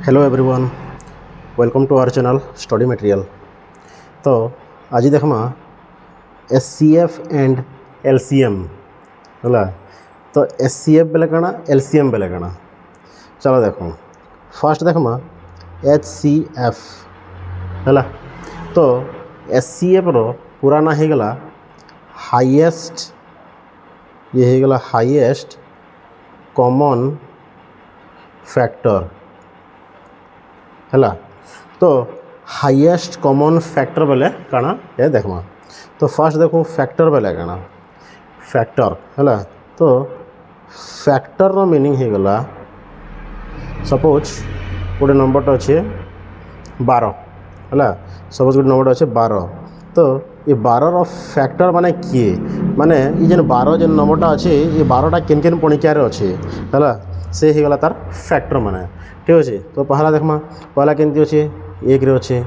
Hello everyone, welcome to our channel study material. तो आज देखमा HCF and LCM है। तो एचसीएफ बेले काना एलसीएम बेले काना चलो देखो। फर्स्ट देखमा एचसीएफ है। तो एचसीएफ रो पूरा ना होगला हाईएस्ट, ये होगला हाईएस्ट कॉमन फैक्टर है। तो हाईएस्ट कॉमन फैक्टर बेले काना ये देखमा। तो फर्स्ट देखो फैक्टर बेले काना फैक्टर है। तो फैक्टर रो मीनिंग हो गला सपोज गोटे नंबर अच्छे 12 है। सपोज गोटे नंबर अच्छे 12। तो ये 12 रो फैक्टर माने किए माने ये जेन 12 जेन नंबरटा अच्छे ये 12टा केन केन पणिकार अच्छे है से ही गला तार फैक्टर माने। ठीक अच्छे। तो पहला देखमा पहला केमती अच्छे 1 रे अच्छे,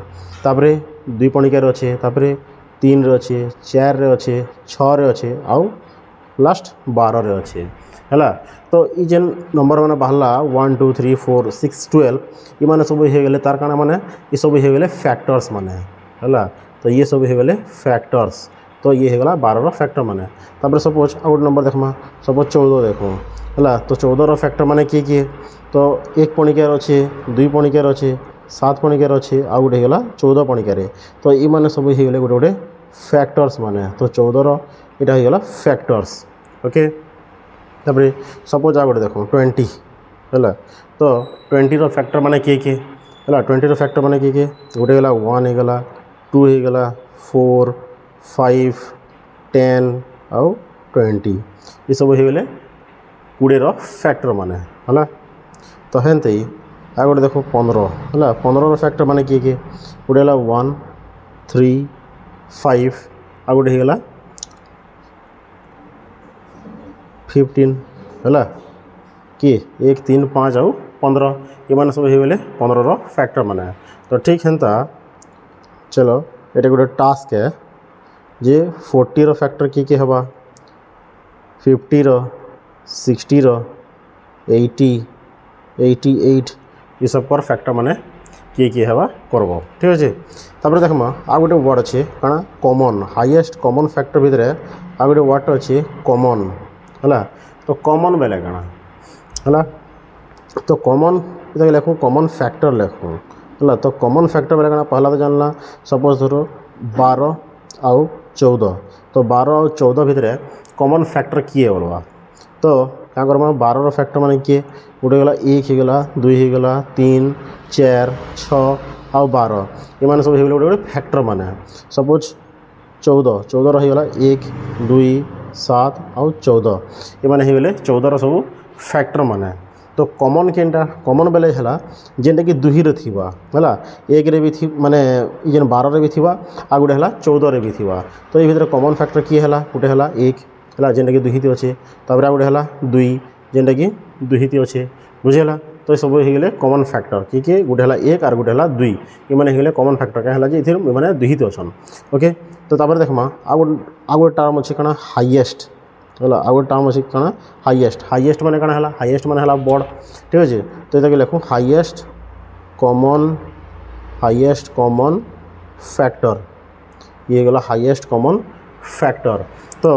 तापरे 2 पणिकार अच्छे, तापरे 3 रे अच्छे, 4 रे अच्छे, 6 रे अच्छे आउ लास्ट 12 रे अच्छे है। तो ये जेन नंबर मैंने बाहरला 1 2 3 4 6 12 ये मैंने सब हो गले तार काना माने ये सब हो गले फैक्टर्स माने है। तो ये सब हो गले फैक्टर्स। तो ये होगला 12 रो फैक्टर माने। तापर सपोज आ गोटे नंबर देखमा सपोज 14 देखो है। तो 14 रो फैक्टर माने किए तो 1 पणिकार अच्छे, 2 पणिकार अच्छे, 7 पणिकार अच्छे आ गोटे होगला 14 पणिकार। तो ये माने सब हो गले गोटे गोटे फैक्टर्स माने। तो 14 रो इटा होगला फैक्टर्स। ओके। तापर सपोज आ गोटे देखो 20 है। तो 20 रो फैक्टर माने किए है। 20 रो फैक्टर माने किए गोटे होगला 1 होगला, 2 होगला, 4 5 10 आउ 20 ये सब हो गले 20 रो फैक्टर माने है। तो हेंते ही आ गोटे देखो 15 है। 15 रो फैक्टर माने किए गोटे होगला 1 3 5 आ गोटे होगला 15 है कि 1 3 5 आउ 15 ये माने सब हो गले 15 रो फैक्टर माने। तो ठीक हेंता चलो ये गोटे टास्क है जे 40 रो फैक्टर किए हवा, 50 रो, 60 रो, 80 88 ये सब पर फैक्टर माने किए हवा करब। ठीक अच्छे। तापर देखमा आ गोटे वर्ड अच्छे काना कॉमन हाईएस्ट कॉमन फैक्टर भितर आ गोटे वर्ड अच्छे कॉमन है। तो कॉमन बेले काना है। तो कॉमन लिखूँ कॉमन फैक्टर लिखूँ है। तो कॉमन फैक्टर बेले काना पहला तो जानला सपोज धरो 12 आउ 14। तो 12 आउ 14 भितर कॉमन फैक्टर किए बोलवा। तो क्या करमा 12 रो फैक्टर माने किए गोटे गला 1 होगला, 2 होगला, 3 4 6 आउ 12 ये माने सब होगले गोटे गोटे फैक्टर माने। सपोज 14 रहीगला 1 2 7 आउ 14 ये माने होगले 14 रो सब फैक्टर माने। तो कॉमन केनटा कॉमन बेले है जेनटा कि 2 रे थिबा है। 1 रे भी थी माने जेन 12 रे भी थिबा आ गोटे है 14 रे भी थिबा। तो ये भितर कॉमन फैक्टर किए है गोटे है 1 है जेनटा कि 2 अच्छे, तापर आ गोटे है 2 जेनटा कि 2 अच्छे बुझेगा। तो सब हो गले कॉमन फैक्टर किए गोटे है 1 और गोटे है 2 ये माने होगले कॉमन फैक्टर क्या है जे मैंने 2 अच्छन। ओके। तो तापर देखमा आ गोटे टर्म अच्छे काना हाईएस्ट है। आ गोटे टर्म अच्छे काना हाईएस्ट। हाईएस्ट माने काना है हाईएस्ट माने है बड़। ठीक अच्छे। तो ये लिखूँ हाईएस्ट कॉमन फैक्टर ये गला हाईएस्ट कॉमन फैक्टर। तो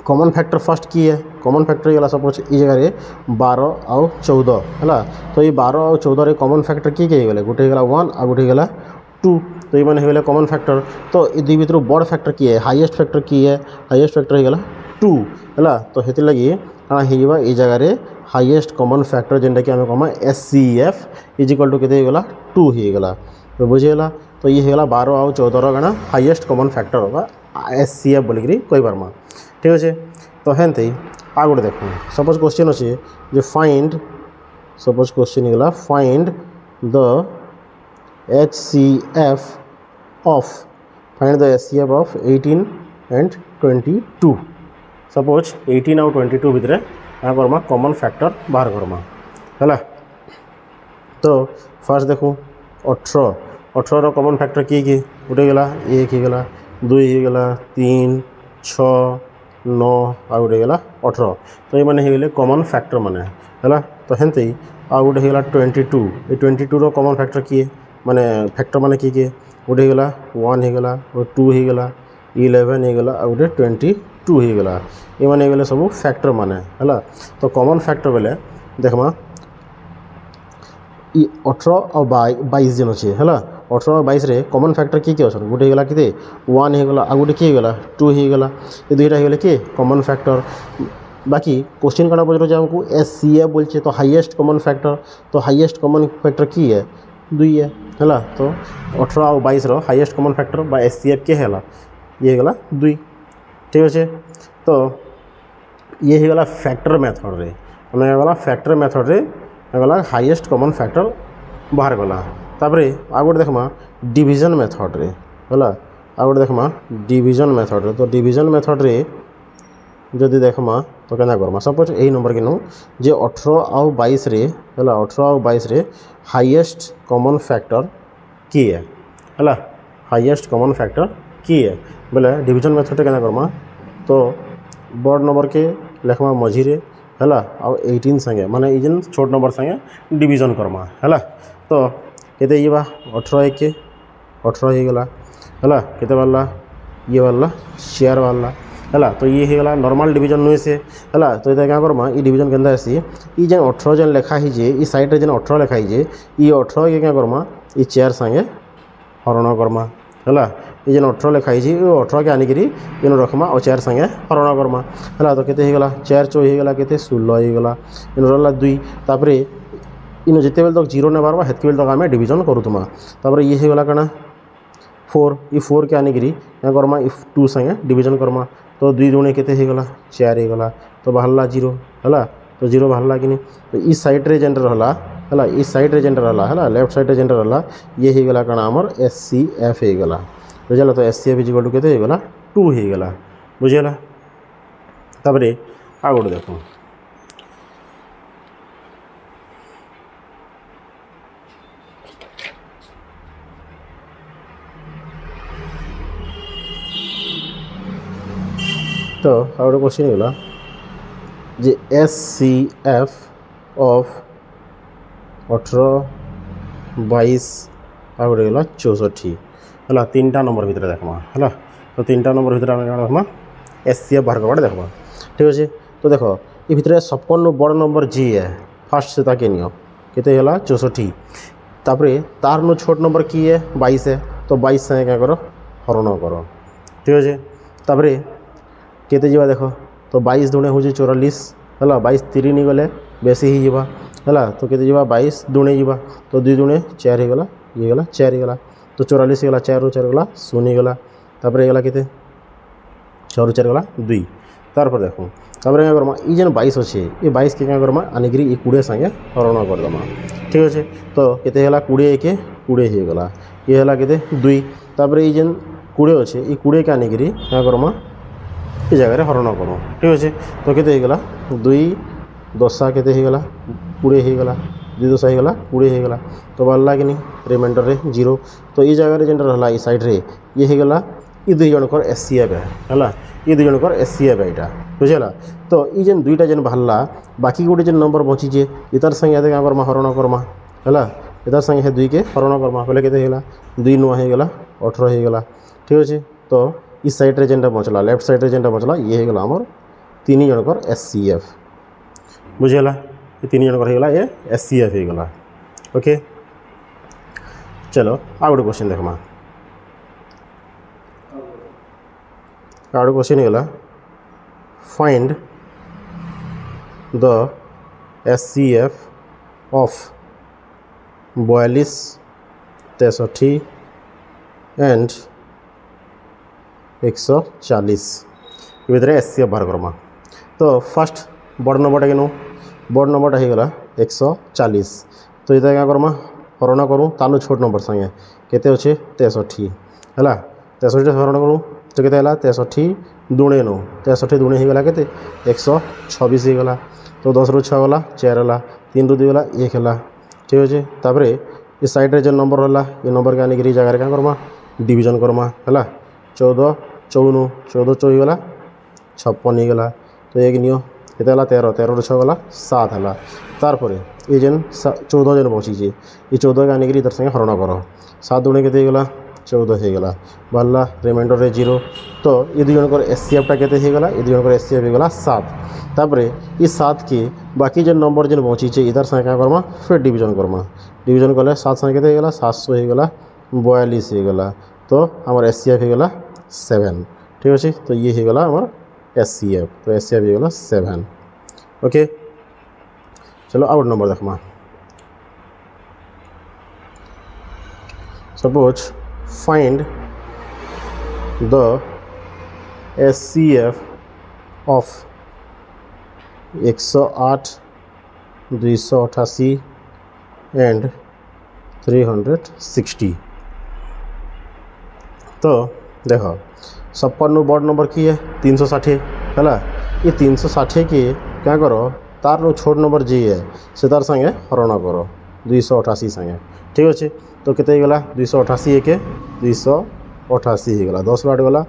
कॉमन फैक्टर फर्स्ट की है कॉमन फैक्टर गला सपोज ये जगह 12 आउ 14 है। तो ये 12 आउ 14 रे कॉमन फैक्टर किए गले गोटे गला 1 आ गोटे गला 2। तो ये माने होगले कॉमन फैक्टर। तो ये 2 भितर बड़ फैक्टर किए हाईएस्ट फैक्टर किए हाईएस्ट फैक्टर होगला 2 है। तो हेति लगी काना होइबा ये जगह हाईएस्ट कॉमन फैक्टर जेनटा कि आमे कमा एचसीएफ इक्वल टू केते होगला 2 होगला। तो बुझेला। तो ये होगला 12 आउ 14 रो काना हाईएस्ट कॉमन फैक्टर होगा एचसीएफ बोलिकी कहि पारमा। ठीक अच्छे। तो हेंते आ गोटे देखो सपोज क्वेश्चन अच्छे जो फाइंड सपोज क्वेश्चन होगा find the HCF of 18 and 22। Suppose 18 आउ 22 भितर क्या करमा कॉमन फैक्टर बाहर करमा है। तो फर्स्ट देखो 18 रो कॉमन फैक्टर किए गोटे गला 1 होगला, 2 होगला, 3 6 9 आ गोटे गला 18। तो ये माने होगले कॉमन फैक्टर माने है। तो हेंते आ गोटे होगा 22 ये 22 कॉमन फैक्टर किए माने फैक्टर माने किए गोटे होगा 1 होगा 2 होगा 11 होगा आ गोटे 22 होगा ये माने गले सब फैक्टर माने है तो कॉमन फैक्टर बेले देखमा इ 18 और 22 जन अच्छे है 18 और 22 रे कॉमन फैक्टर किए अच्छा गोटे होगा कि 1 होगा आ गोटे किए होगा 2 होगा ये दुईटा होगा कि कॉमन फैक्टर बाकी क्वेश्चन कड़ा पचार आमको SCF बोलचे तो हाईएस्ट कॉमन फैक्टर तो हाईएस्ट कॉमन फैक्टर की है 2 है तो 18 और 22 रो हाईएस्ट कॉमन फैक्टर बा SCF के है ये होगा 2 ठीक अच्छे तो ये होगा फैक्टर मेथड रे हमें गला फैक्टर मेथड रे गला हाईएस्ट कॉमन फैक्टर बाहर गला तापरे आ गोटे देखमा डिवीजन मेथड रे है आ गोटे देखमा डिवीजन मेथड रे तो डिवीजन मेथड रे जदि देखमा तो क्या करमा सपोज यही नंबर के नु जे 18 आउ 22 रे है 18 आउ 22 रे हाईएस्ट कॉमन फैक्टर की है हाईएस्ट कॉमन फैक्टर की है बोले डिवीजन मेथड क्या करमा तो बड़ नंबर के लेखमा मझी रे है आउ 18 संगे माने इजन छोट नंबर संगे डिवीजन करमा है तो केते ये 18 एक 18 हो गला है केते वाला ये वाला शेयर वाला है तो ये होगा नॉर्मल डिवीजन नुहे से है तो ये क्या करमा ये डिवीजन के आसी ये जेन 18 जेन लिखा है ये साइड रे जेन 18 लिखा है ये 18 के क्या करमा ये चेयर संगे हरण करमा है ये जेन 18 लिखा है ये 18 के आनिकी इन रखमा और चेयर संगे हरण करमा है तो केते होगा 4 चौ होगा केते 16 होगा इन रहा 2 तापर इन जिते बेल तक 0 नहीं बारवा हेतक बेल तक आम डिवीजन करूमा तापर ये होगा कना 4 ये 4 के आनिकी क्या करमा 2 संगे डिवीजन करमा तो 2 दुणे केते होगा 4 होगा तो बाहरला 0 है तो 0 बाहरला कि नहीं तो इस साइड रे जेन रहा है इस साइड रे जेन रहा है लेफ्ट साइड रे जेन रहा ये होगा कण आमर SCF होगा बुझल तो SCF इक्वल टू केते होगा 2 होगा बुझेगा तापर आ गोटे देखो तो आ गोटे क्वेश्चन होगा जे SCF ऑफ 18 22 आ गोटे गला 64 है 3टा नंबर भितर देखमा है तो 3टा नंबर भितर आम देखमा SCF बाहर करवा देखमा ठीक अच्छे तो देख ये भितर सबकन बड़ नंबर जी है फास्ट से ताके नियो केते होला 64 तापर तार नु छोट नंबर की है 22 है तो 22 संगे क्या करो हरण करो ठीक अच्छे तापर केते जीवा देख तो 22 दुणे हो 44 है 22 3 नहीं गले बेसी ही जीवा है तो केते जीवा 22 दुणे जीवा तो 2 दुणे 4 हो गला ये गला 4 गला तो 44 गला 4 ରୁ 4 गला 0 गला तापर गला केते 6 ରୁ 4 गला 2 तापर देखो तापर क्या करमा ये जेन 22 अच्छे ये 22 के क्या करमा आनिकी ये 20 संगे हरण करदमा ठीक अच्छे तो केते गला 20 एक 20 हो गला ये है केते 2 तापर ये जेन 20 अच्छे ये 20 के आनिकी क्या करमा ये जगह हरण करूँ ठीक अच्छे तो केते होगा 2 10 केते होगा 20 होगा 2 10 होगा 20 होगा तो बाहरला कि नहीं रिमाइंडर रे 0 तो ये जगह जेन रहा ये साइड रे ये होगा ये 2 जनकर SCF है ये 2 जनकर SCF है यहाँ बुझेगा तो ये जेन 2टा जेन बाहरला बाकी गोटे जेन नंबर बचीचे इतार संगे क्या करमा हरण करमा है इतार संगे 2 के हरण करमा पहले केते होगा 2 नुआ होगा 18 होगा ठीक अच्छे तो इस साइड रे जेनटा बचला लेफ्ट साइड रे जेनटा बचला ये होगा आमर 3 जनकर SCF बुझेगा ये 3 जनकर होगा ये SCF होगा ओके चलो आ गोटे क्वेश्चन देखमा आ गोटे क्वेश्चन होगा find the SCF of 42 63 and 140 ये भितर SCF बाहर करमा तो फर्स्ट बड़ नंबरटा के बड़ नंबरटा होगा 140 तो ये क्या करमा हरण करूँ तानु छोट नंबर संगे केते अच्छे 63 है 63 हरण करूँ तो केते 63 दुणे नो 63 दुणे होगा केते 126 होगा तो 10 ରୁ 6 गला 4 है 3 ରୁ 2 गला 1 है ठीक अच्छे तापर ये साइड रे जो नंबर रहा ये नंबर के आनिकी जगह क्या करमा डिवीजन करमा है 14 54 14 चौ होगा 56 होगा तो एक नियो केते हला 13 13 ରୁ 6 गला 7 हला तारपरे ये जेन 14 जेन बची जे ये 14 के आनिकरी इधर संगे हरण कर 7 दुणे केते गला 14 हो गला बाला रिमाइंडर रे 0 तो ये दुई जनकर एससीएफ टा केते हो गला ये दुई जनकर एससीएफ हो गला 7 तापरे ये 7 के बाकी जेन नंबर जेन बची जे इधर संगे का करमा फिर डिवीजन करमा डिवीजन कले 7 संगे केते हो गला 700 हो गला 42 हो गला तो हमार एससीएफ हो गला 7 ठीक अच्छे तो ये हो गला हमार एससीएफ तो एससीएफ हो गला 7 ओके चलो आउट नंबर देखमा suppose find the SCF of 108 288 and 360 तो देख 56 बड़ नंबर की है 360 है ये 360 के क्या करो तार छोट नंबर जी है से तार संगे हरण करो 288 संगे ठीक अच्छे तो केते गला 288 के 288 हो गला 10 आठ गला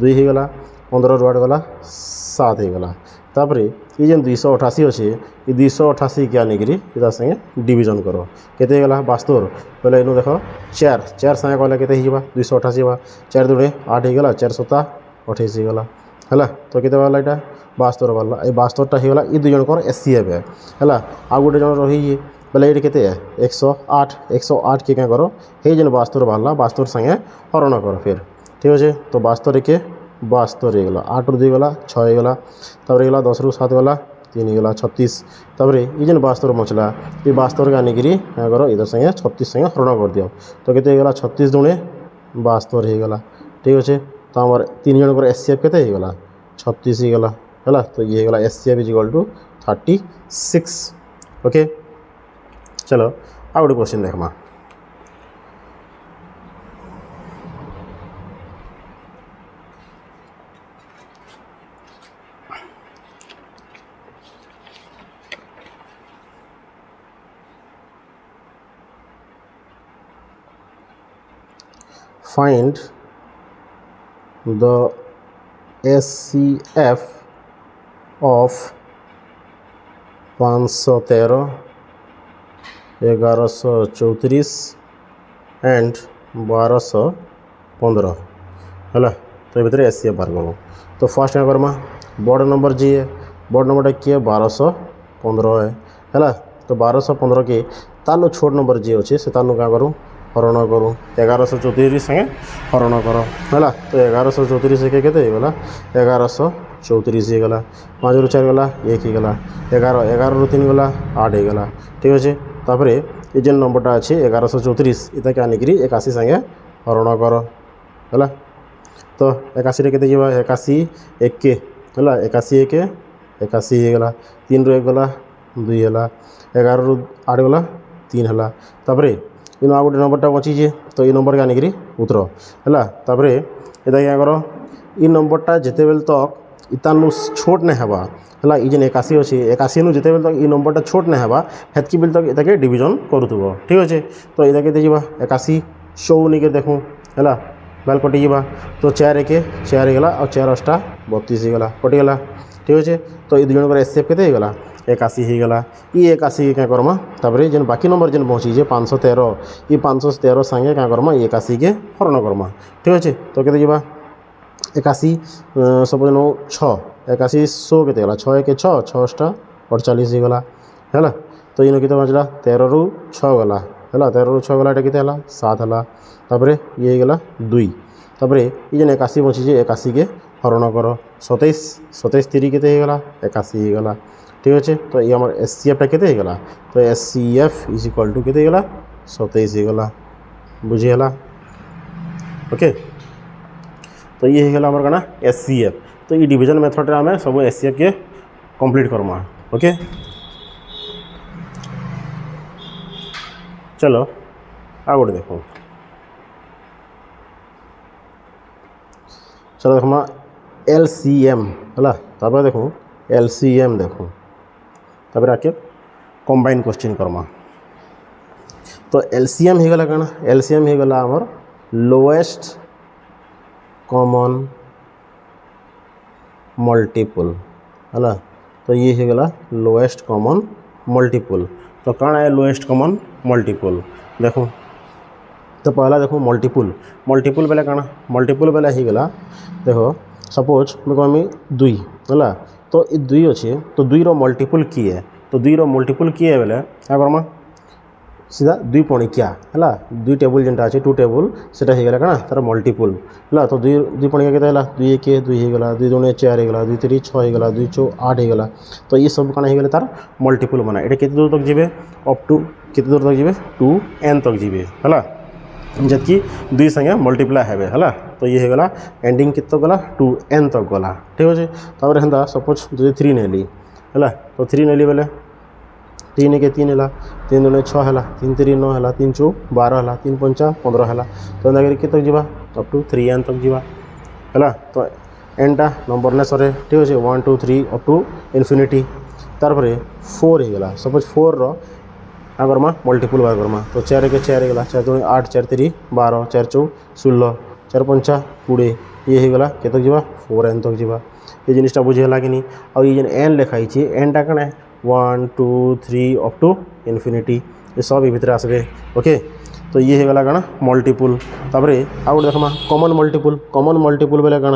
2 हो गला 15 आठ गला 7 हो गला तापरे ये जेन 288 अच्छे ये 288 के आनिकरी इधर संगे डिवीजन करो केते गला 72 पहले इनु देखो 4 4 संगे कहले केते हिबा 288 बा 4 दुणे 8 हो गला 4 7 28 हो गला हला तो केते वाला एटा 72 वाला ए 72 टा हो गला ई दुई जनकर एससीएफ है हला आ गोटे जन रही बोले ये केते 108 के क्या करो हे जेन 72 बाहरला 72 संगे हरण करो फिर ठीक अच्छे तो 72 के 72 हो गला 8 रू 2 गला 6 हो गला तबरे गला 10 रू 7 गला 3 हो गला 36 तबरे ये जेन 72 बचला ये 72 के आनिकरी क्या करो इधर संगे 36 संगे हरण कर दियो तो केते हो गला 36 दुणे 72 हो गला ठीक अच्छे तो हमार 3 जनकर एससीएफ केते हो गला 36 हो गला हला तो ये हो गला SCF is equal to 36 okay चलो आ गोटे क्वेश्चन देखमा find the SCF of 513 1134 and 1215 है तो ये भितर एससीएफ बाहर करो तो फर्स्ट क्या करमा बड़ नंबर जी है बड़ नंबर किए 1215 है तो 1215 के तार छोट नंबर जी अच्छे से तार क्या करूँ हरण करूँ 1134 संगे हरण कर है तो 1134 के केते गला 1134 गला 5 रू 4 गला 1 गला 11 11 रू 3 गला 8 गला ठीक अच्छे तापरे ये जेन नंबरटा अच्छे 1134 इता के आनिकरी 81 संगे हरण कर है तो 81 केते जीवा 81 1 के है 81 1 81 हो गला 3 रू 1 गला 2 है 11 रू 8 गला 3 है तापरे इन आ गोटे नंबरटा बचीजे तो ये नंबर के आनिकरी उतर है तापरे इता क्या करो ये नंबरटा जिते बेल तक इतानु छोट नहीं हवा है ये जेन 81 अच्छे 81 नु जिते बेल तक ये नंबरटा छोट नहीं हवा हेतकी बेल तक इताके डिवीजन करूथबो ठीक अच्छे तो इता केते जीवा 81 54 के देखूँ है बेल कटिजा तो 4 1 4 गला और 4 8 32 गला कटिगला ठीक अच्छे तो ये दुई जनकर एससीएफ केते गला 81 हो गला ये 81 के क्या करमा तापरे जेन बाकी नंबर जेन पहुँची जे 513 ये 513 संगे क्या करमा 81 के हरण करमा ठीक अच्छे तो केते जीवा 81 सपोज नो 6 81 100 केते गला 6 1 6 6 8 48 गला है तो इन केते बचला 13 रू 6 गला है 13 रू 6 गला एटा केते हला 7 हला तापरे ये गला 2 तापरे ये जेन 81 बची जे 81 के हरण कर 27 27 3 केते गला 81 गला ठीक अच्छे तो ये हमारे एससीएफ टा केते गला तो एससीएफ इज इक्वल टू केते गला 27 गला बुझीगला ओके तो ये गला हमार कना एससीएफ तो ये डिवीजन मेथड रे हमें सब एससीएफ के कंप्लीट करमा ओके चलो आ गोटे देखो चलो देखो एलसीएम है तापर देखो एलसीएम देखो तापर आके कंबाइन क्वेश्चन करमा तो एलसीएम हो गला कना एलसीएम हो गला हमर लोएस्ट कॉमन मल्टीपल है तो ये हो गला लोएस्ट कॉमन मल्टीपल। तो कौन है लोएस्ट कॉमन मल्टीपल देखो। तो पहला देखो मल्टीपल बेले कौन मल्टीपल बेले हो गला देखो सपोज मैं कहमी 2 है तो ये 2 अच्छे तो 2 रो मल्टीपल किए तो 2 रो मल्टीपल किए बेले क्या करमा सीधा 2 पणिकिया है 2 टेबुल जेनटा अच्छे 2 टेबुल से कौन तार मल्टीपल है तो 2 पणिकिया के 2 1 2 होगा 2 2 4 होगा 2 3 6 होगा 2 4 8 होगा। तो ये सब कौन हो तार मल्टीपल माना ये केते दूर तक जीवे अप टू केते दूर तक जीवे 2n तक जीवे है जबकि 2 संगे मल्टीप्लाई हेबे है। तो ये होगा एंडिंग कित गला 2n तक गला ठीक अच्छे। तापर हेन्ता सपोज जो 3 नेली है तो 3 नेली बेले 3 के 3 है 3 2 6 है 3 3 9 है 3 4 12 है 3 5 15 है तो एंता के तक जीवा अप टू 3n तक जीवा है। तो एनटा नंबर ने सरे ठीक अच्छे 1 2 3 अप टू इनफिनिटी। तार 4 होगा सपोज 4 रो क्या करमा मल्टीपल बार करमा तो 4 के 4 होगा 4 2 8 4 3 12 4 4 16 4 5 20 ये होगा के तक जीवा 4n तक जीवा। ये जिनिसटा बुझेगा कि नहीं और ये एन लिखाई एनटा कौन है 1 2 3 अप टू इनफिनिटी ये सब भीतर आसबे ओके। तो ये होगा कौन मल्टीपल। तापर आउ देखमा कॉमन मल्टीपल बेले कौन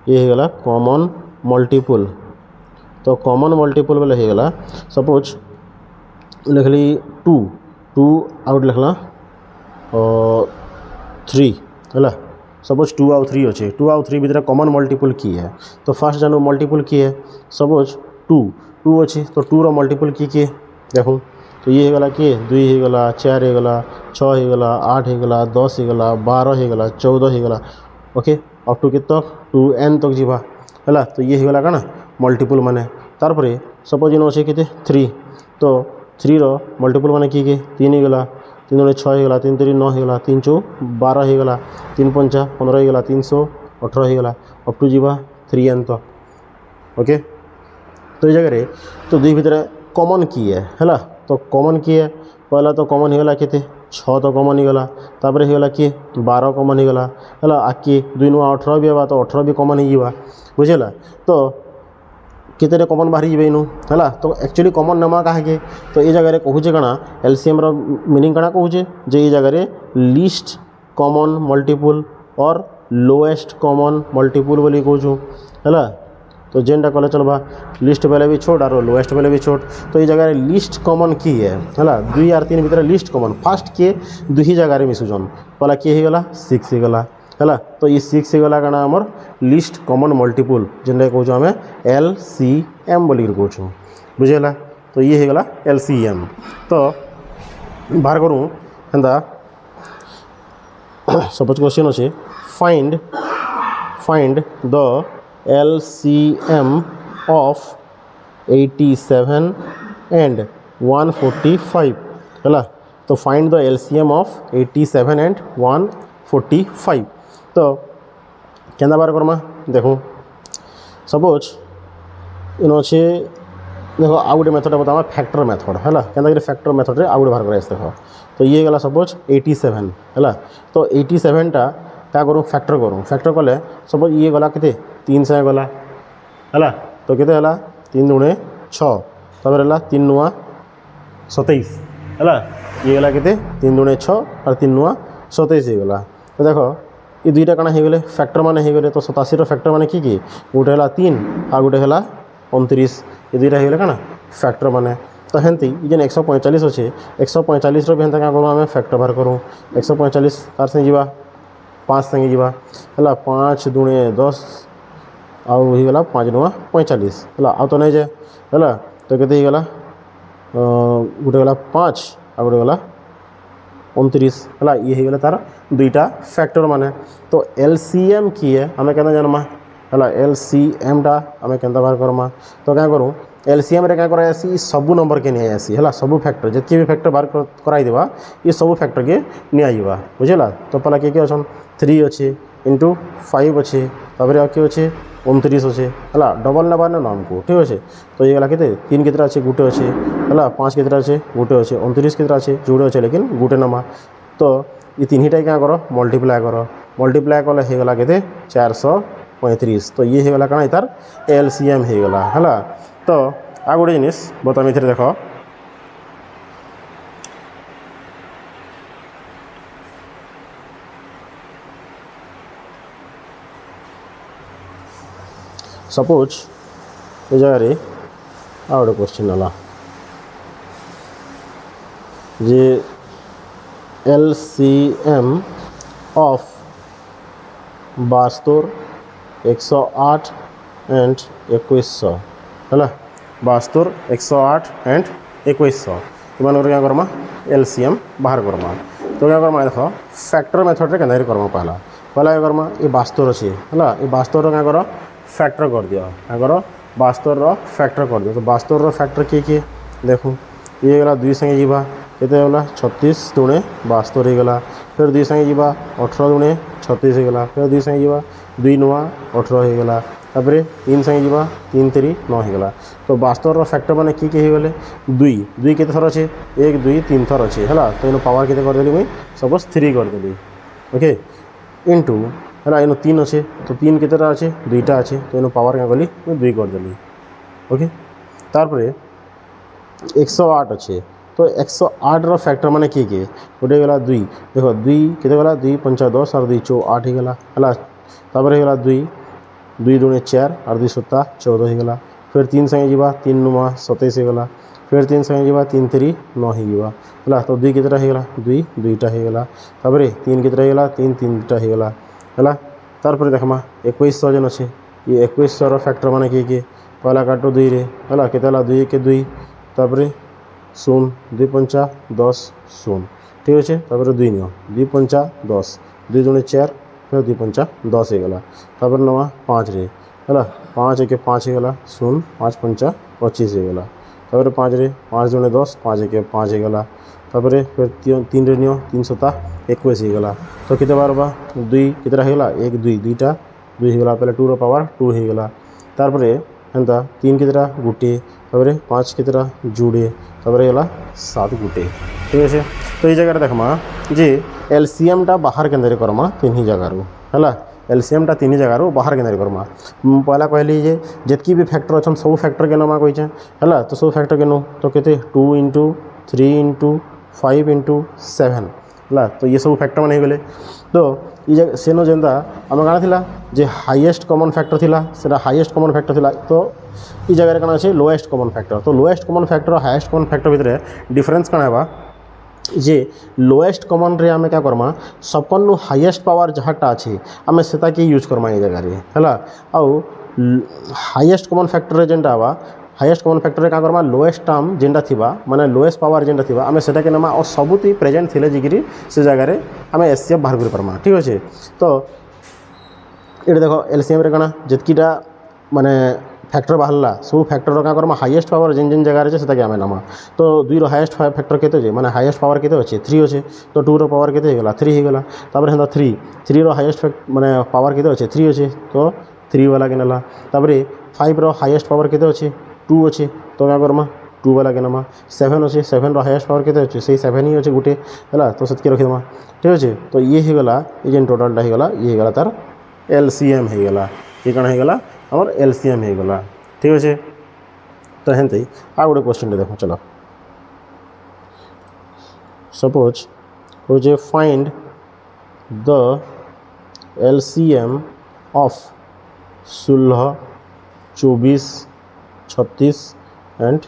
ये होगा कॉमन मल्टीपल। तो कॉमन मल्टीपल बेले होगा सपोज लिखली 2 आउट लिखला 3 है सपोज 2 आउ 3 अच्छे 2 आउ 3 भीतर कॉमन मल्टीपल की है तो फास्ट जानू मल्टीपल की है सपोज 2 अच्छे तो 2 रो मल्टीपल की देखो तो ये होगा कि 2 होगा 4 होगा 6 होगा 8 होगा 10 होगा 12 होगा 14 होगा ओके अप टू कित 2n तक जीवा है। तो ये होगा कौन मल्टीपल माने। तार सपोज इन अच्छे कि 3 तो 3 रो मल्टीपल माने कि 3 होगा 3 2 6 होगा 3 3 9 होगा 3 4 12 होगा 3 5 15 होगा 318 होगा अप टू जीवा 3n तक ओके। तो ये जगह तो 2 भीतर कॉमन की है तो कॉमन की है पहला तो कॉमन होगा के 6 तो कॉमन होगा तापर होगा कि 12 कॉमन होगा है आके 2 नु 18 भी है तो 18 भी कॉमन होगा बुझेला। तो कितने कॉमन बाहरी जाए इनू है तो एक्चुअली कॉमन नमा कहे तो ये जगह कहूचे कणा एलसीएम रो मीनिंग कणा कहूचे जे ये जगह लिस्ट कॉमन मल्टीपल और लोएस्ट कॉमन मल्टीपल बोली कहूँ है। तो जेनटा कले चलबा लिस्ट बेले भी छोट और लोएस्ट बेले भी छोट। तो ये जगह लिस्ट कॉमन की है 2 और 3 भीतर लिस्ट कॉमन फास्ट के 2 ही जगह मिसुचन पहला किए होगा 6 होगा है। तो ये 6 होगा कणा आमर लिस्ट कॉमन मल्टीपल जेनटा कहूँ आम LCM बोल कहूँ बुझेगा। तो ये होगा LCM। तो बाहर करूँ हेन्ता सपोज क्वेश्चन अच्छे find the LCM of 87 and 145 है। तो find the LCM of 87 and 145 तो क्या बार करमा देखो सपोज इन अच्छे देखो आउ गोटे मेथड बतावा फैक्टर मेथड है क्या फैक्टर मेथड आउ गोटे बाहर कर देखो। तो ये गला सपोज 87 है तो 87 टा क्या करूँ फैक्टर कले सपोज ये गला के 3 से गला है तो केते है 3 दूणे 6 तापर है 3 नुआ 27 है ये गला के 3 दूणे 6 और 3 नुआ 27 होगा। तो देखो ये दुईटा कण हो गले फैक्टर मान हो गले तो 87 फैक्टर मान कि गोटे है 3 आ गोटे है 29 ये दुईटा हो गले कण फैक्टर मान। तो हेंती जेन 145 अच्छे 145 भी हेन्ता क्या करूँ आम फैक्टर बाहर करूँ 145 तार से जीवा 5 संगे जीवा है 5 दूणे 10 आउ होगा 5 नुआ 45 है आ तो नहीं जाए है तो केते होगा गोटे गला 5 आ गोटे गला 29 है ये होगा तार दुईटा फैक्टर माने। तो LCM की है आम क्या जानमा है LCM टा आम क्या बाहर करमा तो क्या करूँ LCM रे क्या करासी सबू नंबर के नहीं आसी है सबू फैक्टर जितके भी फैक्टर बाहर कराई देवा ये सबू फैक्टर के नहीं आइबा बुझेला। तो पहला किए अच्छा 3 अच्छे इंटू 5 अच्छे तापर किए अच्छे 29 अच्छे है डबल नबार ना हमको ठीक अच्छे। तो ये गला के 3 केतरा अच्छे गोटे अच्छे है 5 केतरा अच्छे गोटे अच्छे 29 केतरा अच्छे जोड़े अच्छे लेकिन गोटे नमा। तो ये 3 क्या कर मल्टीप्लाए कले होगा के 400 35 तो ये होगा कण तार एलसीएम होगा है। तो आ गोटे जिनिस बर्तमान ये देख सपोज ये जगह आ गोटे क्वेश्चन है जे एलसीएम ऑफ 72, 108 एंड 2100 है। 72, 108 एंड 2100 इन क्या करमा एलसीएम बाहर करमा। तो क्या करमा देख फैक्टर मेथड रे केना करमा पहला क्या करमा ये 72 अच्छे है ये 72 क्या कर फैक्टर कर दिया क्या कर 72 फैक्टर कर दिया। तो 72 फैक्टर किए देखूँ ये गला 2 संगे जीवा केते गला 36 दुणे 72 होगा फिर 2 संगे जीवा 18 दुणे 36 होगा फिर 2 संगे जीवा 2 नुआ 18 होगा तापर 3 संगे जीवा 3 3 9 होगा। तो 72 फैक्टर मैंने किए गले 2 केते थर अच्छे 1 2 3 थर अच्छे है। तो इन पावर केते करदेली मुई सपोज 3 करदेली ओके इंटू है इन 3 अच्छे तो 3 केतेटा अच्छे 2टा अच्छे तो इन पावर क्या कली 2 करदेली ओके। तार 108 अच्छे तो 108 रो फैक्टर माने किए गोटे गला 2 देखो 2 केते गला 2 5 10 और 2 4 8 होगा है। तापर होगा 2 2 दुणे 4 और 2 7 14 होगा फिर 3 संगे जीवा 3 नुआ 27 होगा फिर 3 संगे जीवा 3 3 9 होगा है। तो 2 केतेटा होगा 2 2टा होगा तापर 3 केतेटा होगा 3 3टा होगा है। तार देखमा 2100 जन अच्छे ये 2100 फैक्टर माने किए पहला काटो 2 रे है केते 2 के 2 तापर 0 2 5 10 0 ठीक अच्छे तापर 2 नियो 2 5 10 2 दुणे 4 फिर 2 5 10 होगा तापर 9 5 रे है 5 के 5 होगा 0 5 5 25 होगा तापर 5 रे 5 दुणे 10 5 के 5 होगा तापर फिर 3 रे नियो 3 7 21 होगा। तो केते बार 2 केतेटा होगा 1 2 2टा 2 होगा पहले 2 रो पावर 2 होगा तापर एंता 3 केतेटा गुटे तापर 5 केतेटा जुड़े तापर होगा 7 गुटे ठीक है। तो ये जगह देखमा जे एलसीएम टा बाहर केंद्र करमा 3 जगह है एलसीएम टा 3 जगह बाहर केंद्र करमा पहला कहली जे जितकी भी फैक्टर अच्छा सब फैक्टर के नमा कही है तो सब फैक्टर के तो केते 2 इंटू 3 इंटू 5 इंटू 7 है। तो ये सब फैक्टर मान गले तो ये सेनो जेनता आम काण थिला जे हाईएस्ट कॉमन फैक्टर थिला सेटा हाईएस्ट कॉमन फैक्टर थिला। तो ये जगह काण अच्छे लोएस्ट कॉमन फैक्टर तो लोएस्ट कॉमन फैक्टर और हाईएस्ट कॉमन फैक्टर भितर डिफरेंस काण है जे लोएस्ट कॉमन रे आमे क्या करमा सबकनु हाईएस्ट पावर जहाँटा अच्छे आमे सेटा के यूज करमा ये जगह है। आउ हाईएस्ट कॉमन फैक्टर जेनटा हवा हाईएस्ट कॉमन फैक्टर क्या करमा लोएस्ट टर्म जेनटा थिबा माने लोएस्ट पावर जेनटा थिबा आमे सेटा के नमा और सबुती प्रेजेंट थिले जिगिरी से जगह रे आमे एचसीएफ बाहर कर परमा ठीक अच्छे। तो ये देखो एलसीएम रे कना जितकीटा माने फैक्टर बाहरला सब फैक्टर क्या करमा हाईएस्ट पावर जेन जेन जगह से आम नमा। तो 2 रो हाईएस्ट फैक्टर केते माने हाईएस्ट पावर केते अच्छे 3 अच्छे तो 2 रो पावर केते होगा 3 होगा तापर हेंदा 3 रो हाईएस्ट माने पावर केते अच्छे 3 अच्छे तो 3 वाला के नेला तापर 5 रो हाईएस्ट पावर केते अच्छे 2 अच्छे तो क्या करमा 2 वाला के नमा 7 अच्छे 7 रो हाईएस्ट पावर केते अच्छे से 7 ही अच्छे गुटे है तो सतके रखिदेमा ठीक अच्छे। तो ये होगा ये जेन टोटालटा होगा ये होगा तार एलसीएम होगा ये कण होगा आमर एलसीएम होगा ठीक अच्छे। तो हेंते आ गोटे क्वेश्चन देखो चलो सपोज हो find the LCM of 16 24 36 and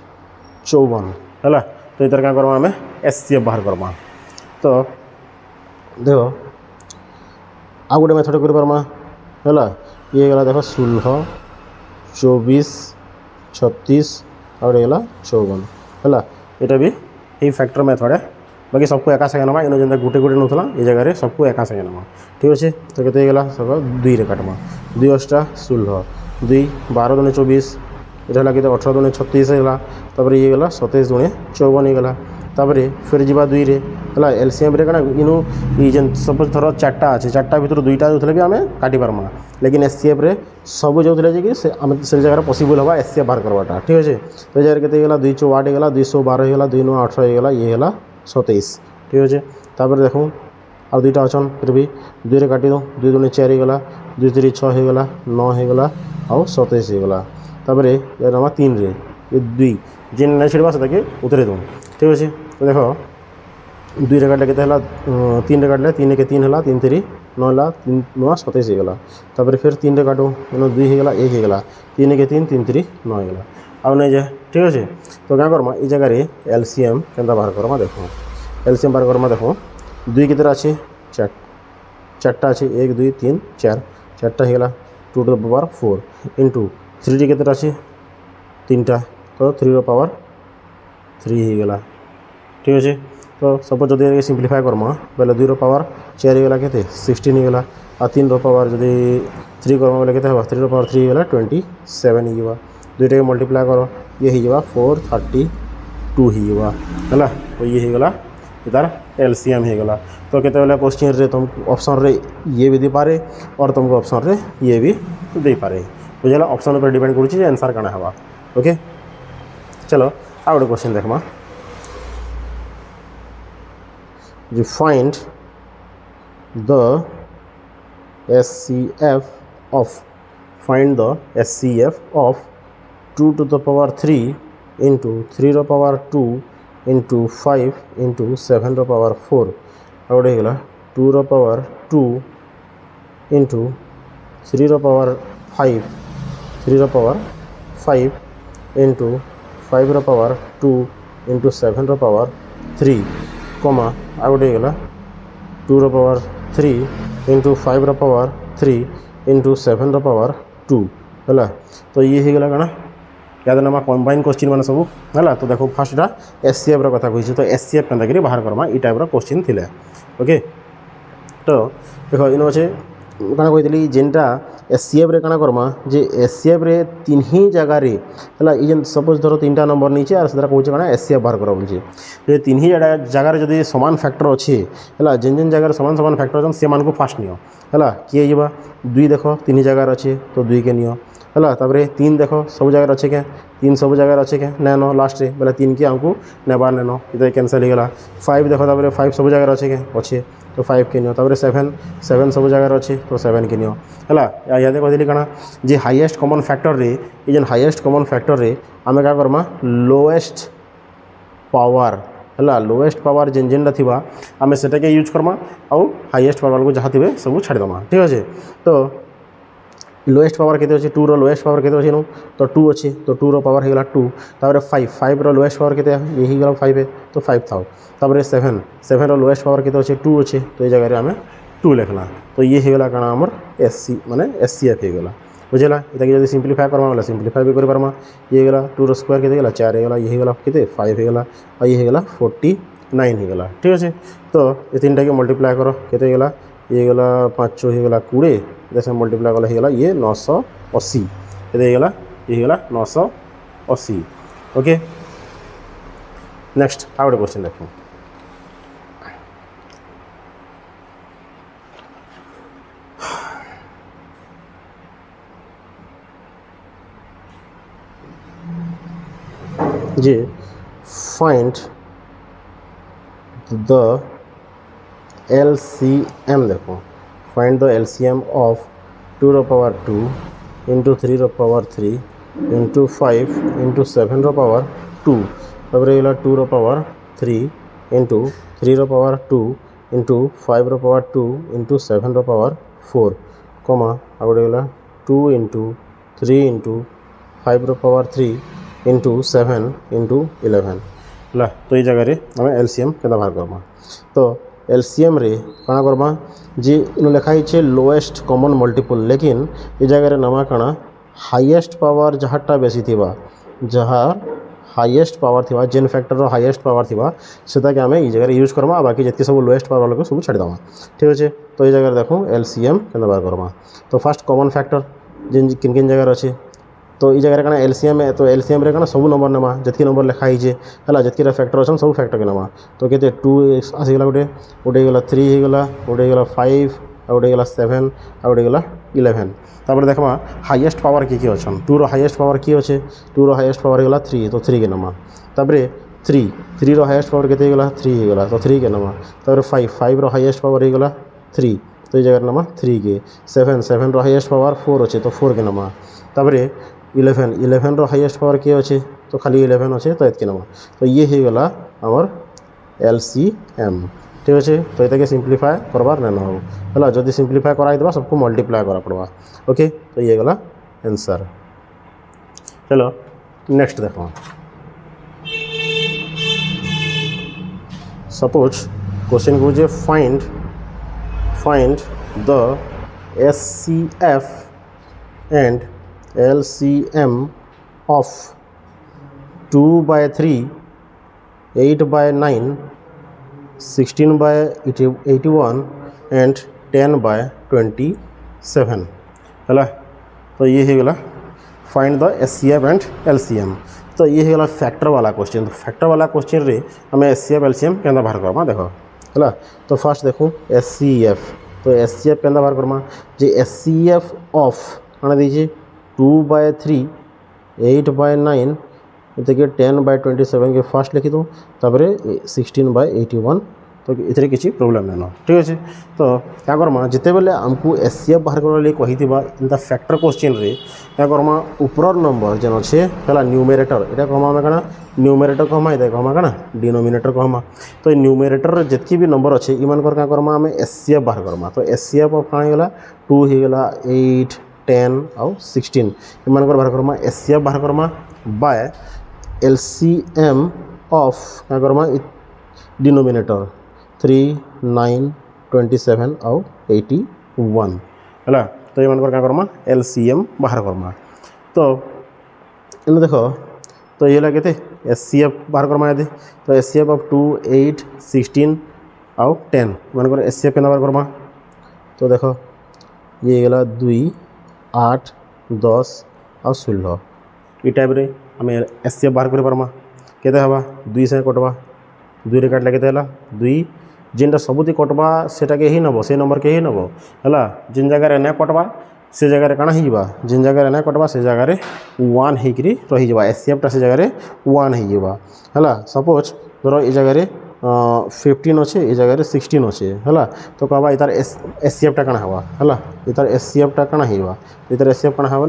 54 है। तो इधर क्या करमा आम एचसीएफ बाहर करमा। तो देखो आ गोटे मेथड कर पारमा है ये गला देखो 16 24 36 और ये 54 है। यहाँ भी यही फैक्टर मेथड है बाकी सबको एका संगे नमा इन जेनता गुटे गुटे नौला ये जगह सबको एका संगे नमा ठीक अच्छे। तो केते गला सब 2 रे काटमा 2 8 16 2 12 दुणे 24 ये के 18 दुणे 36 है तापर ये गला 27 दुणे 54 होगा तापर फिर जा 2 रे है एलसीएम रे कना इनु जेन सपोज थर 4टा अच्छे 4टा भर 2टा जो भी आम काटी पार्मा लेकिन एचसीएफ रे सब जो कि से जगह पॉसिबल होगा एचसीएफ बाहर करवाटा ठीक अच्छे। तो ये जगह के 2 4 8 212 होगा 2 9 18 होगा ये है 27 ठीक अच्छे। तापर देखो आ दुईटा अच्छन फिर भी 2 रे काटी दो 2 दूनी 4 होगा 2 3 6 होगा 9 होगा आउ 27 होगा तापर यार नमा 3 रे ये 2 जेन नहीं छिड़वा से उतरे दूँ ठीक अच्छे तो देख 2 रे काटले के 3 रे काटले 3 के 3 है 3 3 9 है 3 9 27 होगा तापर फिर 3 रे काटो 2 होगा 1 होगा 3 के 3 3 3 9 होगा आउ नहीं जाए ठीक अच्छे तो क्या करमा ये जगह एलसीएम केनता बाहर करमा देखो एलसीएम बाहर करमा देखो 2 कितने अच्छे 4टा अच्छे 1 2 3 4 4टा होगा 2 टू द पावर 4 इंटू 3 कितने अच्छे 3टा तो 3 रो पावर 3 होगा ठीक अच्छे तो सपोज जब सिंप्लीफाई करमा बोले 2 रो पावर 4 होगा के 16 होगा आ 3 रो पावर जब 3 करमा बोले के 3 रो पावर 3 होगा 27 होगा दुईटा के मल्टीप्लाई करो ये होगा 432 होगा है तो ये होगा तार एलसीएम होगा तो केते क्वेश्चन रे तुम ऑप्शन रे ये भी दे पारे और तुमको ऑप्शन रे ये भी दे पारे बुझला ऑप्शन पर डिपेंड करुच्ची आंसर काना हवा ओके चलो आ गोटे क्वेश्चन देखमा जो find the HCF of 2 to the power 3 into 3 रो पावर 2 into 5 into 7 रो पावर 4 और होगा 2 रो पावर 2 into 3 रो पावर 5 3 रो पावर 5 into 5 रो पावर 2 into 7 रो पावर 3 कमा आउ होगा 2 रो पावर 3 into 5 रो पावर 3 into 7 रो पावर 2 है तो ये होगा कଣା याद नमा कंबाइन क्वेश्चन मान सब है तो देखो फास्ट एचसीएफ कथा कही तो एचसीएफ के बाहर करमा ई टाइप क्वेश्चन थिले ओके तो देखो इन अच्छे क्या कही जेनटा एचसीएफ रे काना करमा जे एचसीएफ रे 3 ही जगह रे है ये सपोज धरो 3टा नंबर नीचे और से कौन क्या एचसीएफ बाहर कर बोलचे जे 3 ही जगह जब सामान फैक्टर अच्छे है जेन जेन जगह सामान सामान फैक्टर अच्छे से मान को फास्ट नियो है किए जा 2 देख 3 जगह अच्छे तो 2 के नियो है तापर 3 देख सब जगह अच्छे क्या 3 सब जगह अच्छे क्या नैन लास्ट में बोले 3 के आमको नेबार नैन ये कैनसल होगा 5 देख तापर 5 सब जगह अच्छे क्या अच्छे तो 5 के नियो तापर 7 सब जगह अच्छे तो 7 के नियो है या कहली कଣା जे हाईएस्ट कॉमन फैक्टर रे ये जेन हाईएस्ट कॉमन फैक्टर रे आमे का करमा लोएस्ट पावर है लोएस्ट पावर जेन जेनटा थिबा आमे सेटा के यूज करमा आउ हाईएस्ट पावर को जहाँ थे सब छाड़देमा ठीक अच्छे तो लोएस्ट पावर केते अच्छे 2 रो लोएस्ट पावर केते अच्छे नो तो 2 अच्छे तो 2 रो पावर होगा 2 तापर 5 रो लोएस्ट पावर केते ये होगा 5 है तो 5 था तापर 7 रो लोएस्ट पावर केते अच्छे 2 अच्छे तो ये जगह आम 2 लिखला तो ये होगा कଣା आमर एससी माने एचसीएफ होगा बुझेगा इतना जब सिंप्लीफाई करमा बोला सिंप्लीफाई भी करमा ये होगा 2 रो स्क्वायर केते 4 होगा ये होगा केते 5 होगा और ये होगा 49 होगा ठीक अच्छे तो ये 3टा के मल्टीप्लाई करो केते होगा ये होगा 5 होगा 20 जैसे मल्टीप्लाई कला होगा ये 980 ये होगा 980 ओके नेक्स्ट आ गए क्वेश्चन देखो जी फाइंड द एलसीएम देखो फाइंड द एलसीएम ऑफ 2 रो पावर 2 इंटू 3 रो पावर 3 इंटू 5 इंटू 7 रो पावर 2 तब रहेगा 2 रो पावर 3 इंटू 3 रो पावर 2 इंटू 5 रो पावर 2 इंटू 7 रो पावर 4 कमा आगे रहेगा 2 इंटू 3 इंटू 5 रो पावर 3 इंटू 7 इंटू 11 है तो ये जगह आम एलसीएम के बाहर करमा तो एलसीएम रे काना करमा जी इन लिखाई छे लोएस्ट कॉमन मल्टीपल लेकिन ये जगह नमा काना हाईएस्ट पावर जहाँटा बेसी थिबा जहाँ हाईएस्ट पावर थिबा जेन फैक्टर रो हाईएस्ट पावर थिबा सेटा के आम ये जगह यूज करमा बाकी जितने सब लोएस्ट पावर वाला को सब छाड़ देमा ठीक अच्छे तो ये जगह देखो एलसीएम के बाहर करमा तो फर्स्ट कॉमन फैक्टर जिन किन किन जगह अच्छे तो ये जगह एलसीएम है तो एलसीएम रे सब नंबर नमा जितकी नंबर लिखाई है जितकी फैक्टर अच्छे सब फैक्टर के नमा तो कहते 2 आसीगला गोटे गोटे होगा 3 होगा गोटे होगा 5 आ गोटे होगा 7 आ गोटे होगा 11 तापर देखमा हाईएस्ट पावर किए अच्छन 2 रो हाईएस्ट पावर किए अच्छे 2 रो हाईएस्ट पावर होगा 3 तो 3 के नमा तापर three three row highest power केते गला थ्री हो गला तो थ्री के नमा तापर फाइव फाइव रो हाईएस्ट पावर हो गला थ्री तो ये जगह नमा थ्री के सेवन सेवन रो हाईएस्ट पावर फोर अच्छे तो फोर के नमा तापर इलेवेन इलेवेन रो हाईएस्ट पावर के अच्छे तो खाली इलेवेन अच्छे तो एतके नमा तो ये हो गला आमर एलसीएम ठीक अच्छे तो ये सिंप्लीफाए करबार ना हो है जदि सिंप्लीफाए कराई देबा सबको मल्टीप्लाई करा पड़वा ओके तो ये गला आंसर। चलो नेक्स्ट देखो सपोज क्वेश्चन को find the SCF and LCM of 2/3 8/9 16/81 and 10/27 है तो ये हो गला find the SCF and LCM तो ये हो गला फैक्टर वाला क्वेश्चन तो फैक्टर वाला क्वेश्चन रे हमें SCF LCM केंदा बाहर करमा देखो है तो फास्ट देखो SCF तो SCF केंदा बाहर करमा जे SCF ऑफ आना दीजिए 2/3 8/9 ये 10/27 के फास्ट लिखी दो तापर 16/81 तो इतने किसी प्रोब्लेम नहीं ठीक अच्छे तो क्या करमा जिते बेले आमको SCF बाहर करने कही इन फैक्टर क्वेश्चन रे क्या करमा ऊपर नंबर जेन अच्छे है न्यूमेरेटर यहाँ कहमा आम क्या न्यूमेरेटर कहमा ये कहमा क्या डिनोमिनेटर कहमा तो न्यूमेरेटर जितकी भी नंबर अच्छे इमानकर क्या करमा आम SCF बाहर करमा तो SCF ऑफ कौन होगा 2 होगा 8 10 और 16 इमानकर बाहर करमा SCF बाहर करमा बाय LCM ऑफ क्या करमा डिनोमिनेटर 3 9 27 और 81 है तो ये क्या करमा LCM बाहर करमा तो इन देखो तो ये लगे SCF बाहर करमा ये तो SCF ऑफ 2 8 16 और 10 मान SCF के बाहर करमा तो देखो ये गला 2 8 10 और 16 ये टाइप रे आम SCF बाहर कर पार्मा केते हवा 2 से कटवा 2 रे काटले केते हला 2 जिनटा सबुति कटवा सेटा के ही नब से नंबर के ही नब है जिन जगह ना कटवा से जगह कण हो जिन जगह ना कटवा से जगह 1 होकरी रही जावा SCF टा से जगह 1 हो है सपोज धर ये जगह 15 अच्छे ये जगह 16 अच्छे है तो कहवा इतार SCF टा कण हवा है इतार SCF टा कण हो इतार SCF कण हवा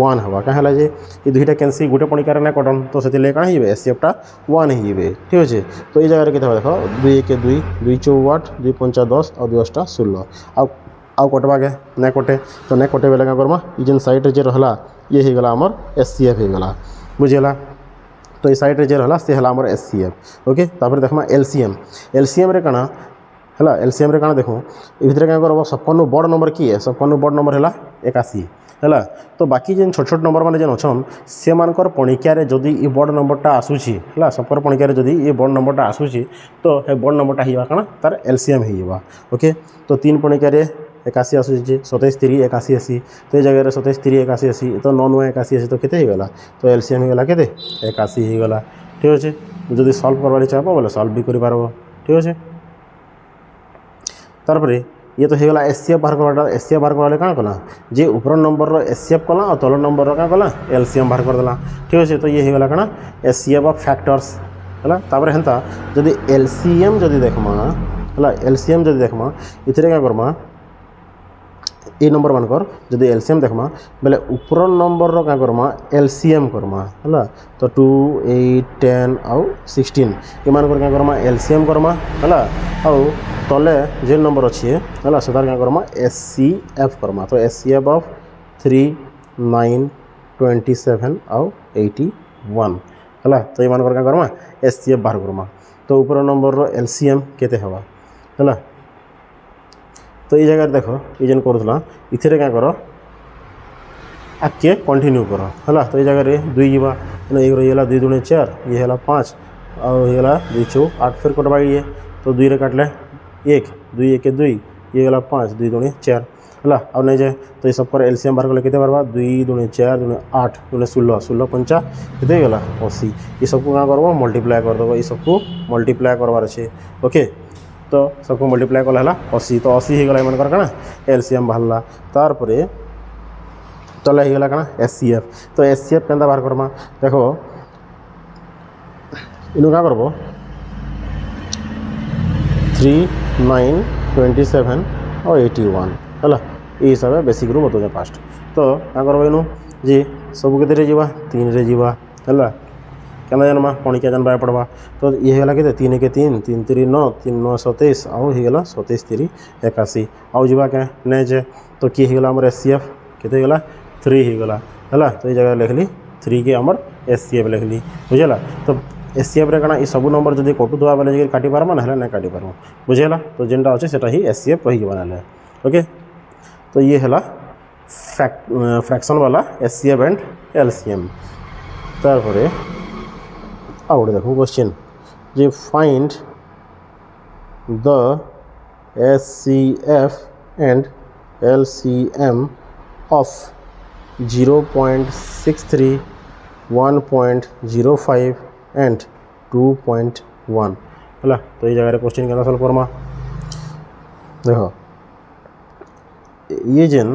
1 हवा क्या है ये दुईटा कैंसी गोटे पणिकार ना कटन तो से कण हो SCF टा 1 हो ठीक अच्छे तो ये जगह के देख 2 1 2 2 4 8 2 5 10 और 2 8 16 आउ कटवा के ना कटे तो ना कटे बेले क्या करमा जेन साइड जे रहा ये हो गला आमर SCF हो गला बुझेगा तो ये साइड जे रहा से आमर SCF ओके तापर देखमा LCM रे काना है LCM रे काना देखो ये भितर क्या करब सबकनु बड़ नंबर किए सबकनु बड़ नंबर है 81 है तो बाकी जेन छोट छोट नंबर मैंने जेन अच्छन से मानकर पणिकिया जदि ये बड़ नंबरटा आसूची है सबकर पणिकिया जदि ये बड़ नंबरटा आसूची तो ये बड़ नंबरटा होगा काना तार LCM होगा ओके तो 3 पणिकिया 81 आसूची 27 3 81 80 तो ये जगह 27 3 81 80 तो 9 9 81 80 तो केते होगा तो LCM होगा केते 81 होगा ठीक अच्छे जदि सल्व करवार चाहब बोले सल्व भी कर ठीक अच्छे तार ये तो होगा SCF बाहर करवा SCF बाहर करवाले क्या कला जे ऊपर नंबर SCF कला और तल नंबर क्या कला LCM बाहर करदेला ठीक अच्छे तो ये होगा क्या SCF ऑफ फैक्टर्स है तापर हेन्ता जदि LCM जदि देखमा है LCM जदि देखमा इतने क्या करमा ये नंबर मानकर जदि LCM देखमा बेले ऊपर नंबर क्या करमा LCM करमा है तो 2 8 10 और 16 ये मानकर क्या करमा LCM करमा है और तले जे नंबर अच्छे है से क्या करमा SCF करमा तो SCF ऑफ 3 9 27 और 81 है तो ये मानकर क्या करमा SCF बाहर करमा तो ऊपर नंबर LCM केते हवा है तो ये जगह देखो ये जेन करूला इथे क्या कर आगे कंटिन्यू कर है तो ये जगह 2 जीवा एक रही 2 दूनी 4 ये है 5 और ये 2 4 8 फिर कटवा ये तो 2 रे काटले 1 2 1 2 ये गला 5 2 दूनी 4 है और नहीं जाए तो ये सब पर LCM बाहर कले केते बारबा 2 दूनी 4 दूनी 8 दूनी 16 16 5 केते गला 80 ये सबको क्या करबो मल्टीप्लाई कर देबो ये सबको मल्टीप्लाई करवार अच्छे ओके तो सबको मल्टीप्लाई कला 80 तो 80 हो गला मनकर कना LCM बाहरला तारपरे तले हो गला कना SCF तो SCF केंदा बाहर करमा देखो इनू क्या करब 3 9 27 और 81 है ये हिसाब से बेसिक रू बतौचे फास्ट तो क्या करब इनू जी सब के जावा 3 रे जावा है क्या जानमा पणिका जानवा पड़वा तो ये होगा के 3 के 3 3 3 9 3 9 27 आउ होगा 27 3 81 आउ जावा क्या नेक्स्ट तो किए होगा आम SCF के 3 होगा है तो ये जगह लिखली 3 के आमर SCF लिखली बुझेगा तो SCF रे कଣା ये सब नंबर जब कटुवा बेले काटि पार्मा ना ना काटि पार्मा बुझेगा तो जेनटा अच्छे से ही SCF रहीजा ना ओके तो ये है फ्रैक्शन वाला SCF एंड LCM तारपरे आउट देखो question J find the SCF and LCM of 0.63 1.05 and 2.1 है तो ये जगह क्वेश्चन के सॉल्व करमा देखो ये जेन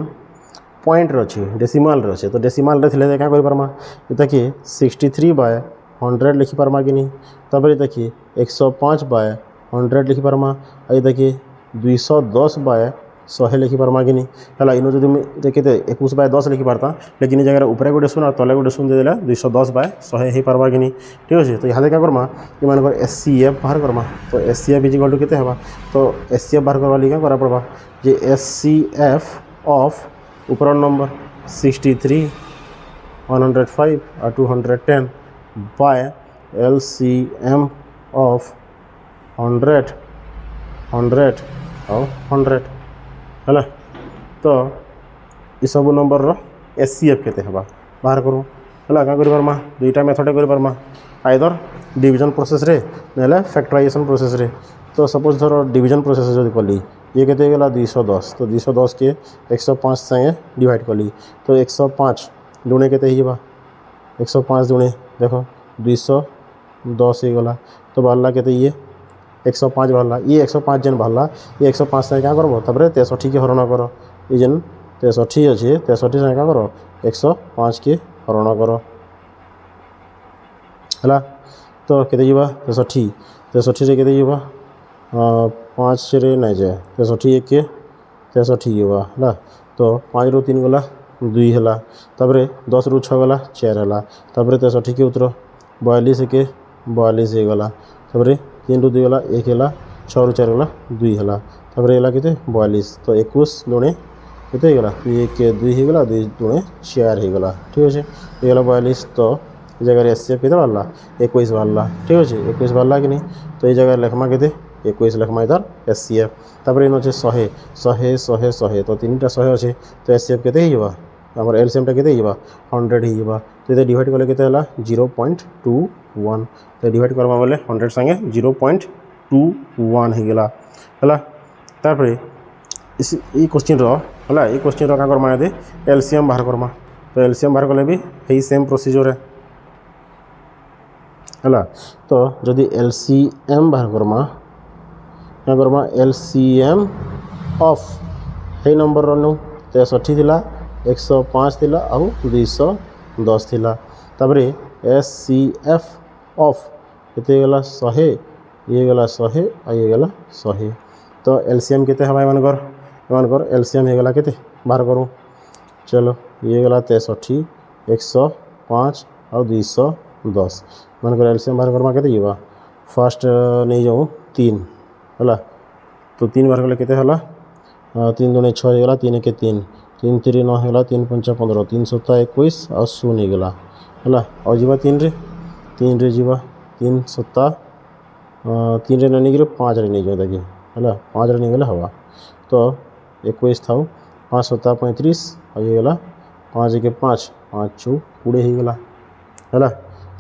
पॉइंट अच्छे डेसिमाल अच्छे तो डेसिमाल रे क्या करमा देखिए 63/100 लिखिपार्मा कि नहीं तापर देखिए 105/100 लिखिपार्मा ये देखिए 210/100 लिखिपार्मा कि नहीं है इन जो देखिए 21/10 लिखिपारता लेकिन ये जगह ऊपर गोटे शून्य और तले गोटे शून्य देदेला 210/100 हो पार्बा कि नहीं ठीक अच्छे तो यहाँ क्या करमा ये SCF बाहर करमा तो SCF इज इक्वल टू केते हेबा तो SCF बाहर करवा लिए क्या करा पड़वा जे SCF ऑफ ऊपर नंबर 63 105 और 210 बाय LCM ऑफ 100 100 और 100 है तो ये सब नंबर रो SCF केते हेबा बाहर करूँ है क्या कर पार्मा दुईटा मेथड कर पार्मा आइदर डिवीजन प्रोसेस रे ना फैक्टराइजेशन प्रोसेस रे तो सपोज धर डिवीजन प्रोसेस जो कली ये केते गला 210 तो 210 के 105 संगे डिवाइड कली तो 105 दुणे केते हिबा 105 दुणे देखो 210 हो गला तो बाहरला केते ये 105 बाहरला ये 105 जेन बाहरला ये 105 संगे क्या करबो तबरे 63 के हरण करो ये जेन 63 अच्छे 63 संगे क्या करो 105 के हरण करो है तो केते जीवा 63 63 रे केते जीवा 5 रे नहीं जाए 63 1 के 63 हुआ है तो 5 रू 3 गला 2 है तापर 10 रू 6 गला 4 है तापर 63 के उत्तर 42 के 42 हो गला तापर 3 रू 2 गला 1 है 6 रू 4 गला 2 है तापर गला के 42 तो 21 दुणे केते गला 1 के 2 हो गला 2 दुणे 4 हो गला ठीक अच्छे ये गला 42 तो ये जगह SCF के बाहरला 21 बाहरला ठीक अच्छे 21 बाहरला कि नहीं तो ये जगह लिखमा के 21 लिखमा इधर SCF तापर इन अच्छे 100 100 100 100 तो 3टा 100 अच्छे तो SCF केते हिबा हमर LCM टा केते हिबा 100 हिबा तो ये डिवाइड कले केते हला 0.21 तो डिवाइड करबा बोले 100 संगे 0.21 हो गला हला तापर इस ई क्वेश्चन रो हला ई क्वेश्चन रो का करमा यदि LCM बाहर करमा तो LCM बाहर कले भी यही सेम प्रोसीजर है हला तो जदि LCM बाहर करमा क्या करमा LCM ऑफ हे नंबर रनु 63 थिला 105 थिला आउ 210 थिला तापर SCF ऑफ केते गला 100 ये गला 100 आ ये गला 100 तो LCM केते हवा एमानकर LCM हे गला केते बाहर करूँ चलो ये गला 63 105 और 210 मनकर LCM बाहर करमा केते जीवा फास्ट नहीं जाऊँ 3 है तो 3 बाहर कले केते हला 3 दुणे 6 हो गला 3 के 3 3 3 9 हो गला 3 5 15 3 7 21 और 0 हो गला है और जीवा 3 रे जीवा 3 7 3 रे नहीं गिरे 5 रे नहीं जाओ देखिए है 5 रे नहीं गले हवा तो 21 था 5 7 35 और ये गला 5 के 5 5 2 20 हो गला है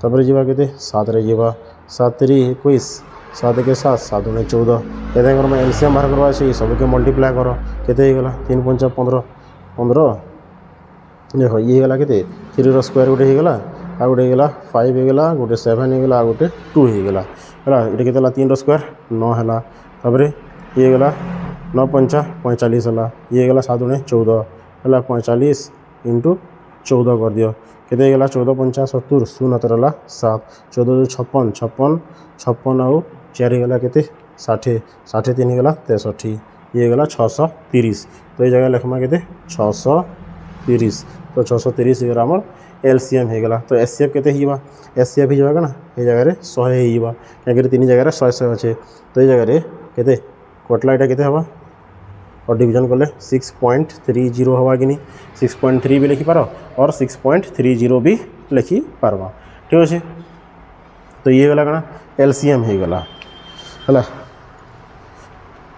तापर जीवा के 7 रे जीवा 7 3 21 7 के 7 7 दुणे 14 ये मैं LCM बाहर करवा सब के मल्टीप्लाई करो केते गला 3 5 15 15 देखो ये गला के 3 रो स्क्वायर गोटे हो गला आ गोटे गला 5 हो गला गोटे 7 हो गला गोटे 2 हो गला है ये केते 3 रो स्क्वायर 9 है तापर ये गला 9 5 45 है ये गला 7 दुणे 14 है 45 इंटू 14 कर दियो केते गला 14 पंचा 70 शून्य हाथ रहा 7 14 56 56 56 आउ 4 गला केते 60 60 3 गला 63 ये गला 630 तो ये जगह लिखमा केते 630 तो 630 ये आमर एलसीएम हो गला तो एचसीएफ केते हिबा एचसीएफ ही जागा ना ये जगह रे 100 हिबा क्या तीन जगह 100 100 अच्छे तो ये जगह रे केते कटला एटा केते हवा और डिवीजन कले 6.30 हवा कि 6.3 भी लिखिपार और 6.30 भी लिखिपार ठीक अच्छे तो ये गला कଣା एलसीएम हो गला है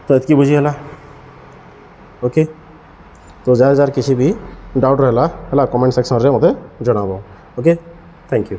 तो इतकी बुझीगला ओके तो जार जार किसी भी डाउट रहा है कमेंट सेक्शन रे मते जणाबो ओके थैंक यू।